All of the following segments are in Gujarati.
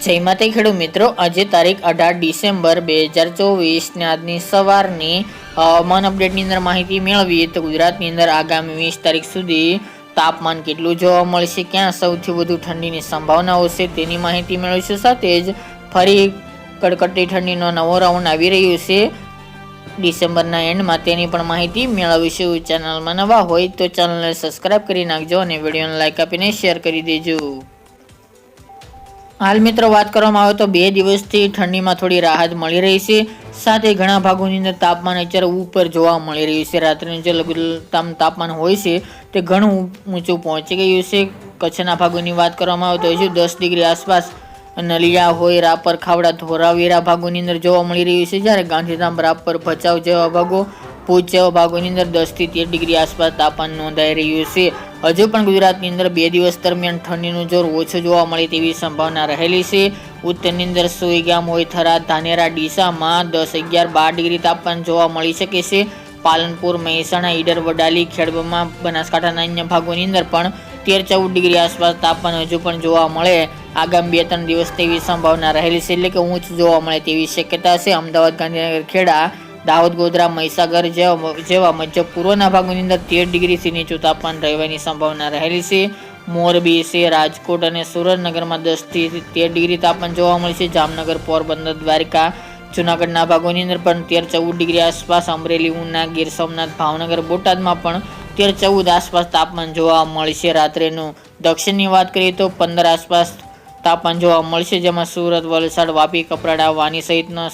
જય માતા ખેડૂત મિત્રો, આજે તારીખ 18 ડિસેમ્બર 2024 ને આજની સવારની હવામાન અપડેટની અંદર માહિતી મેળવીએ તો ગુજરાતની અંદર આગામી 20 તારીખ સુધી તાપમાન કેટલું જોવા મળશે, ક્યાં સૌથી વધુ ઠંડીની સંભાવનાઓ છે તેની માહિતી મેળવીશું. સાથે જ ફરી કડકડતી ઠંડીનો નવો રાઉન્ડ આવી રહ્યો છે ડિસેમ્બરના એન્ડમાં, તેની પણ માહિતી મેળવીશું. ચેનલમાં નવા હોય તો ચેનલને સબસ્ક્રાઈબ કરી નાખજો અને વિડીયોને લાઈક આપીને શેર કરી દેજો. હાલ મિત્રો વાત કરવામાં આવે તો 2 દિવસથી ઠંડીમાં થોડી રાહત મળી રહી છે. સાથે ઘણા ભાગોની અંદર તાપમાન અત્યારે ઉપર જોવા મળી રહ્યું છે. રાત્રિનું જે લઘુત્તમ તાપમાન હોય છે તે ઘણું ઊંચું પહોંચી ગયું છે. કચ્છના ભાગોની વાત કરવામાં આવે તો હજુ 10 ડિગ્રી આસપાસ નલિયા હોય, રાપર, ખાવડા, ધોરાવીરા ભાગોની અંદર જોવા મળી રહ્યું છે. જ્યારે ગાંધીધામ, રાપર, ભચાઉ જેવા ભાગો, ભુજ જેવા ભાગોની અંદર 10 થી 13 ડિગ્રી આસપાસ તાપમાન નોંધાઈ રહ્યું છે. હજુ પણ ગુજરાતની અંદર 2 દિવસ દરમિયાન ઠંડીનું જોર ઓછું જોવા મળે તેવી સંભાવના રહેલી છે. ઉત્તરની અંદર સોઈગામ હોય, થરાદ, ધાનેરા, ડીસામાં 10, 11, 12 ડિગ્રી તાપમાન જોવા મળી શકે છે. પાલનપુર, મહેસાણા, ઈડર, વડાલી, ખેડબ્રહ્મા, બનાસકાંઠાના અન્ય ભાગોની અંદર પણ 13-14 ડિગ્રી આસપાસ તાપમાન હજુ પણ જોવા મળે આગામી 2-3 દિવસ તેવી સંભાવના રહેલી છે. એટલે કે ઊંચું જોવા મળે તેવી શક્યતા છે. અમદાવાદ, ગાંધીનગર, ખેડા, દાહોદ, ગોધરા, મહીસાગર જેવા મધ્ય પૂર્વના ભાગોની અંદર 13 ડિગ્રીથી નીચું તાપમાન રહેવાની સંભાવના રહેલી છે. મોરબી છે, રાજકોટ અને સુરેન્દ્રનગરમાં 10 થી 13 ડિગ્રી તાપમાન જોવા મળશે. જામનગર, પોરબંદર, દ્વારકા, જૂનાગઢના ભાગોની અંદર પણ 13-14 ડિગ્રી આસપાસ. અમરેલી, ઉના, ગીર સોમનાથ, ભાવનગર, બોટાદમાં પણ 13-14 આસપાસ તાપમાન જોવા મળશે. રાત્રેનું દક્ષિણની વાત કરીએ તો 15 આસપાસ તાપમાન જોવા મળશે, જેમાં સુરત, વલસાડ, વાપી, કપરાડા, વાની સહિતનો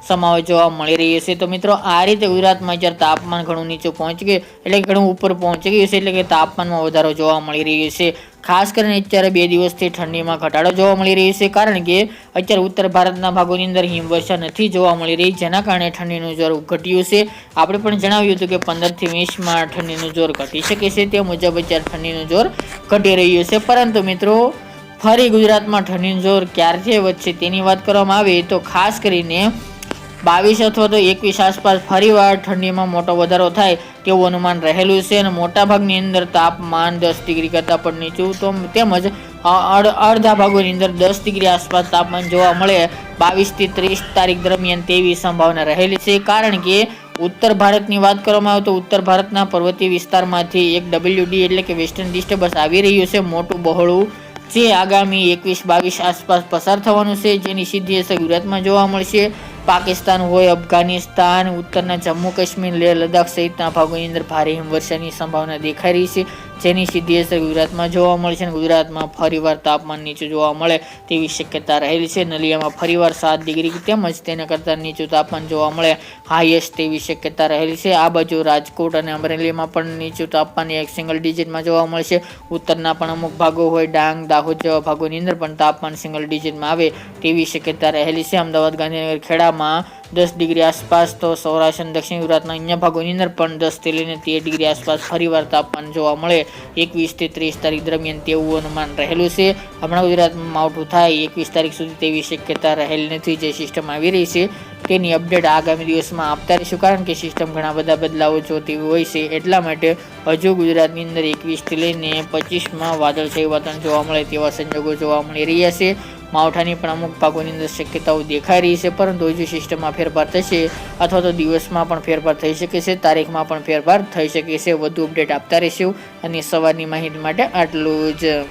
સમાવેશ જોવા મળી રહ્યો છે. તો મિત્રો, આ રીતે ગુજરાતમાં અત્યારે તાપમાન ઘણું નીચું પહોંચી ગયું, એટલે ઘણું ઉપર પહોંચી ગયું છે, એટલે કે તાપમાનમાં વધારો જોવા મળી રહ્યો છે. ખાસ કરીને અત્યારે 2 દિવસથી ઠંડીમાં ઘટાડો જોવા મળી રહ્યો છે, કારણ કે અત્યારે ઉત્તર ભારતના ભાગોની અંદર હિમવર્ષા નથી જોવા મળી રહી, જેના કારણે ઠંડીનું જોર ઘટ્યું છે. આપણે પણ જણાવ્યું હતું કે 15 થી 20માં ઠંડીનું જોર ઘટી શકે છે. તે મુજબ અત્યારે ઠંડીનું જોર ઘટી રહ્યું છે. પરંતુ મિત્રો, ફરી ગુજરાતમાં ઠંડીનું જોર ક્યારથી વધશે તેની વાત કરવામાં આવે તો ખાસ કરીને 22 અથવા તો 21 આસપાસ ફરીવાર ઠંડીમાં મોટો વધારો થાય તેવું અનુમાન રહેલું છે. અને મોટાભાગની અંદર તાપમાન 10 ડિગ્રી કરતાં પણ નીચું, તો તેમજ અડધા ભાગોની અંદર 10 ડિગ્રી આસપાસ તાપમાન જોવા મળે 22 થી 30 તારીખ દરમિયાન તેવી સંભાવના રહેલી છે. કારણ કે ઉત્તર ભારતની વાત કરવામાં આવે તો ઉત્તર ભારતના પર્વતીય વિસ્તારમાંથી એક WD એટલે કે વેસ્ટર્ન ડિસ્ટર્બન્સ આવી રહ્યું છે, મોટું બહોળું, જે આગામી 21-22 આસપાસ પસાર થવાનું છે, જેની સીધી અસર ગુજરાતમાં જોવા મળશે. પાકિસ્તાન હોય, અફઘાનિસ્તાન, ઉત્તરના જમ્મુ કાશ્મીર, લેહ લદ્દાખ સહિતના ભાગોની અંદર ભારે હિમવર્ષાની સંભાવના દેખાઈ રહી છે, જેની સીધી અસર ગુજરાતમાં જોવા મળશે. અને ગુજરાતમાં ફરીવાર તાપમાન નીચું જોવા મળે તેવી શક્યતા રહેલી છે. નલિયામાં ફરીવાર 7 ડિગ્રી તેમજ તેના કરતાં નીચું તાપમાન જોવા મળે હાઈએસ્ટ તેવી શક્યતા રહેલી છે. આ બાજુ રાજકોટ અને અમરેલીમાં પણ નીચું તાપમાન એક સિંગલ ડિજિટમાં જોવા મળશે. ઉત્તરના પણ અમુક ભાગો હોય, ડાંગ, દાહોદ જેવા ભાગોની અંદર પણ તાપમાન સિંગલ ડિજિટમાં આવે તેવી શક્યતા રહેલી છે. અમદાવાદ, ગાંધીનગર, ખેડામાં 10 ડિગ્રી આસપાસ, તો સૌરાષ્ટ્ર અને દક્ષિણ ગુજરાતના અન્ય ભાગોની અંદર પણ 10 થી લઈને 13 ડિગ્રી આસપાસ ફરીવાર તાપમાન જોવા મળે 21 થી 30 તારીખ દરમિયાન તેવું અનુમાન રહેલું છે. હમણાં ગુજરાતમાં માવઠું થાય 21 તારીખ સુધી તેવી શક્યતા રહેલી નથી. જે સિસ્ટમ આવી રહી છે તેની અપડેટ આગામી દિવસમાં આપતા રહીશું, કારણ કે સિસ્ટમ ઘણા બધા બદલાવો જોતી હોય છે. એટલા માટે હજુ ગુજરાતની અંદર 21 થી લઈને 25માં વાદળછાયું વાતાવરણ જોવા મળે તેવા સંજોગો જોવા મળી રહ્યા છે. માવઠાની પણ અમુક ભાગોની અંદર શક્યતાઓ દેખાઈ રહી છે, પરંતુ હજુ સિસ્ટમમાં ફેરફાર થશે અથવા તો દિવસમાં પણ ફેરફાર થઈ શકે છે, તારીખમાં પણ ફેરફાર થઈ શકે છે. વધુ અપડેટ આપતા રહીશું. અને સવારની માહિતી માટે આટલું જ.